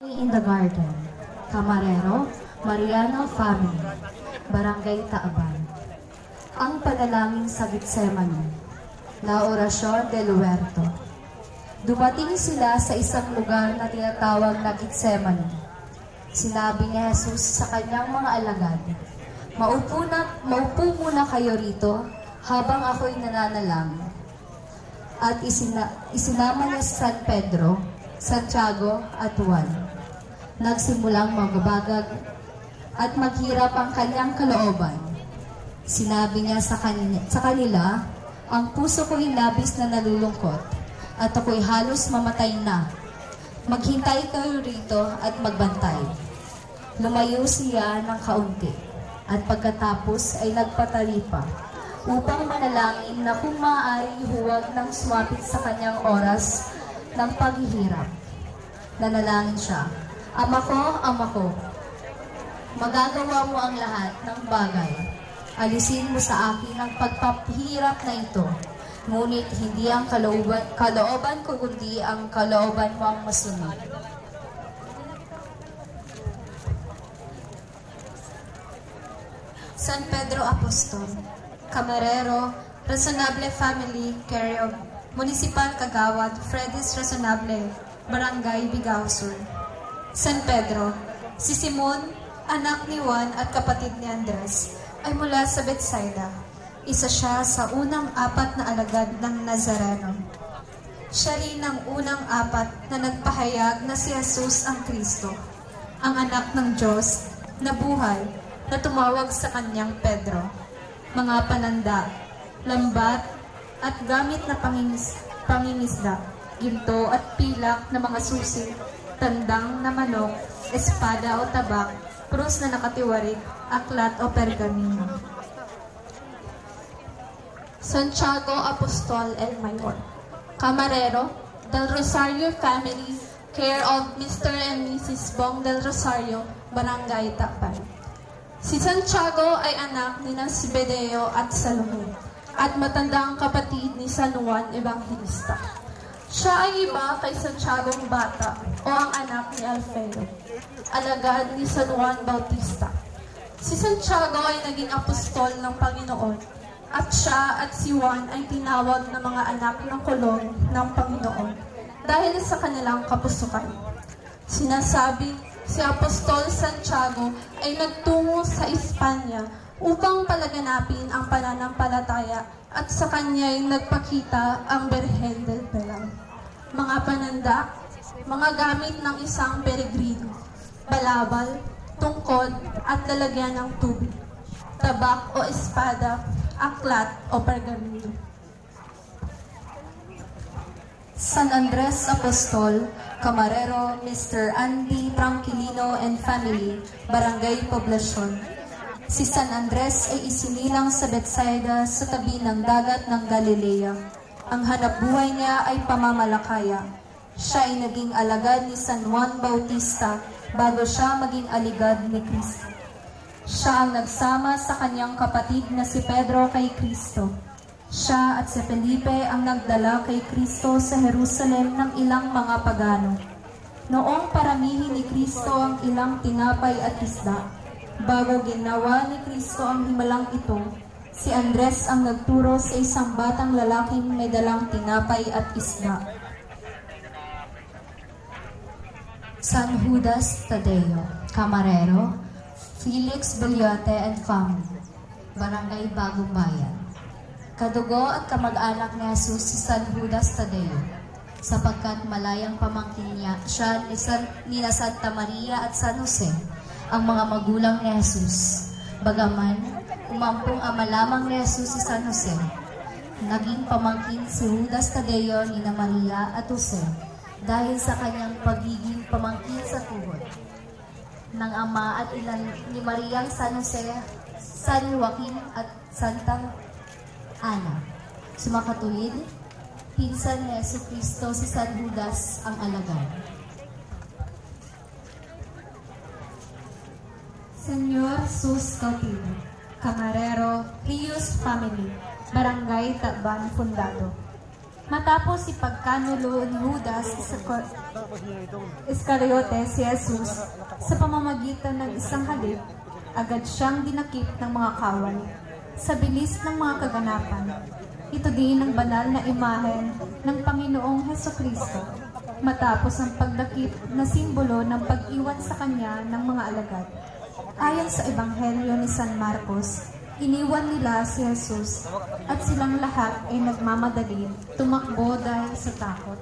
In the Garden, Camarero, Mariano Family, Barangay Taaban. Ang panalangin sa Getsemani, La Oración del Huerto. Dumating sila sa isang lugar na tinatawag na Getsemani. Sinabi ni Jesus sa kanyang mga alagad, Maupo muna kayo rito habang ako'y nananalangin. At isinama niya si San Pedro, Santiago at Juan. Nagsimulang magbabagag at maghirap ang kanyang kalooban. Sinabi niya sa kanila, ang puso ko'y labis na nalulungkot at ako'y halos mamatay na. Maghintay kayo rito at magbantay. Lumayo siya ng kaunti at pagkatapos ay nagpatali pa upang manalangin na kung maaari huwag nang sumapit sa kanyang oras ng paghihirap. Nanalangin siya, Ama ko, magagawa mo ang lahat ng bagay. Alisin mo sa akin ang pagpapahirap na ito. Ngunit hindi ang kalooban ko, kundi ang kalooban mo ang masunod. San Pedro Apostol, Camarero, Razonable Family, care of Municipal Kagawad, Fredis Razonable, Barangay Bigao Sur. San Pedro, si Simon, anak ni Juan at kapatid ni Andres, ay mula sa Bethsaida. Isa siya sa unang 4 na alagad ng Nazareno. Siya rin ang unang 4 na nagpahayag na si Jesus ang Kristo, ang anak ng Diyos na buhay na tumawag sa kanyang Pedro. Mga pananda, lambat at gamit na pangingisda, ginto at pilak na mga susi, tandang na manok, espada o tabak, krus na nakatiwarik, aklat o pergamino. Santiago Apostol El Mayor, Camarero, Del Rosario Family, care of Mr. and Mrs. Bong Del Rosario, Barangay Taaban. Si Santiago ay anak ni Zebedeo at Salome, at matandang kapatid ni San Juan Evangelista. Siya ay iba kay Santiagong Bata o ang anak ni Alfeo, alagad ni San Juan Bautista. Si Santiago ay naging apostol ng Panginoon at siya at si Juan ay tinawag na mga anak ng kolon ng Panginoon dahil sa kanilang kapusukan. Sinasabi, si Apostol Santiago ay nagtungo sa Espanya upang palaganapin ang pananampalataya at sa kanya'y nagpakita ang Birhen del Pilar. Mga pananda, mga gamit ng isang peregrino, balabal, tungkod at lalagyan ng tubig, tabak o espada, aklat o pergamino. San Andres Apostol, Camarero, Mr. Andy Tranquilino and Family, Barangay Poblacion. Si San Andres ay isinilang sa Bethsaida sa tabi ng dagat ng Galilea. Ang hanapbuhay niya ay pamamalakaya. Siya ay naging alagad ni San Juan Bautista bago siya maging alagad ni Cristo. Siya ang nagsama sa kanyang kapatid na si Pedro kay Cristo. Siya at si Felipe ang nagdala kay Cristo sa Jerusalem ng ilang mga pagano. Noong paramihin ni Cristo ang ilang tinapay at isda, bago ginawa ni Cristo ang himalang ito, si Andres ang nagturo sa isang batang lalaking may dalang tinapay at isda. San Judas Tadeo, Camarero, Felix Bellote and Family, Barangay Bagong Bayan. Kadugo at kamag-anak ni Jesus si San Judas Tadeo, sapagkat malayang pamangkin niya siya ni Santa Maria at San Jose, ang mga magulang ni Jesus. Bagaman, umampong ama lamang ni Jesus si San Jose, naging pamangkin si Judas Tadeo ni Maria at Jose dahil sa kanyang pagiging pamangkin sa tuhod ng ama at ina ni Maria, San Jose, San Joaquin at Santa Ana. Sumakatuwid, pinsan ni Jesucristo si San Judas ang alagad. Senyor Sus Cautino, Camarero, Rios Family, Barangay Taaban Fundado. Matapos ipagkanulo ni Judas Iscariote si Jesus sa pamamagitan ng isang halik, agad siyang dinakip ng mga kawal. Sa bilis ng mga kaganapan, ito din ang banal na imahen ng Panginoong Hesukristo. Matapos ang pagdakip na simbolo ng pag-iwan sa kanya ng mga alagad. Ayon sa Ebanghelyo ni San Marcos, iniwan nila si Jesus at silang lahat ay nagmamadali, tumakbo dahil sa takot.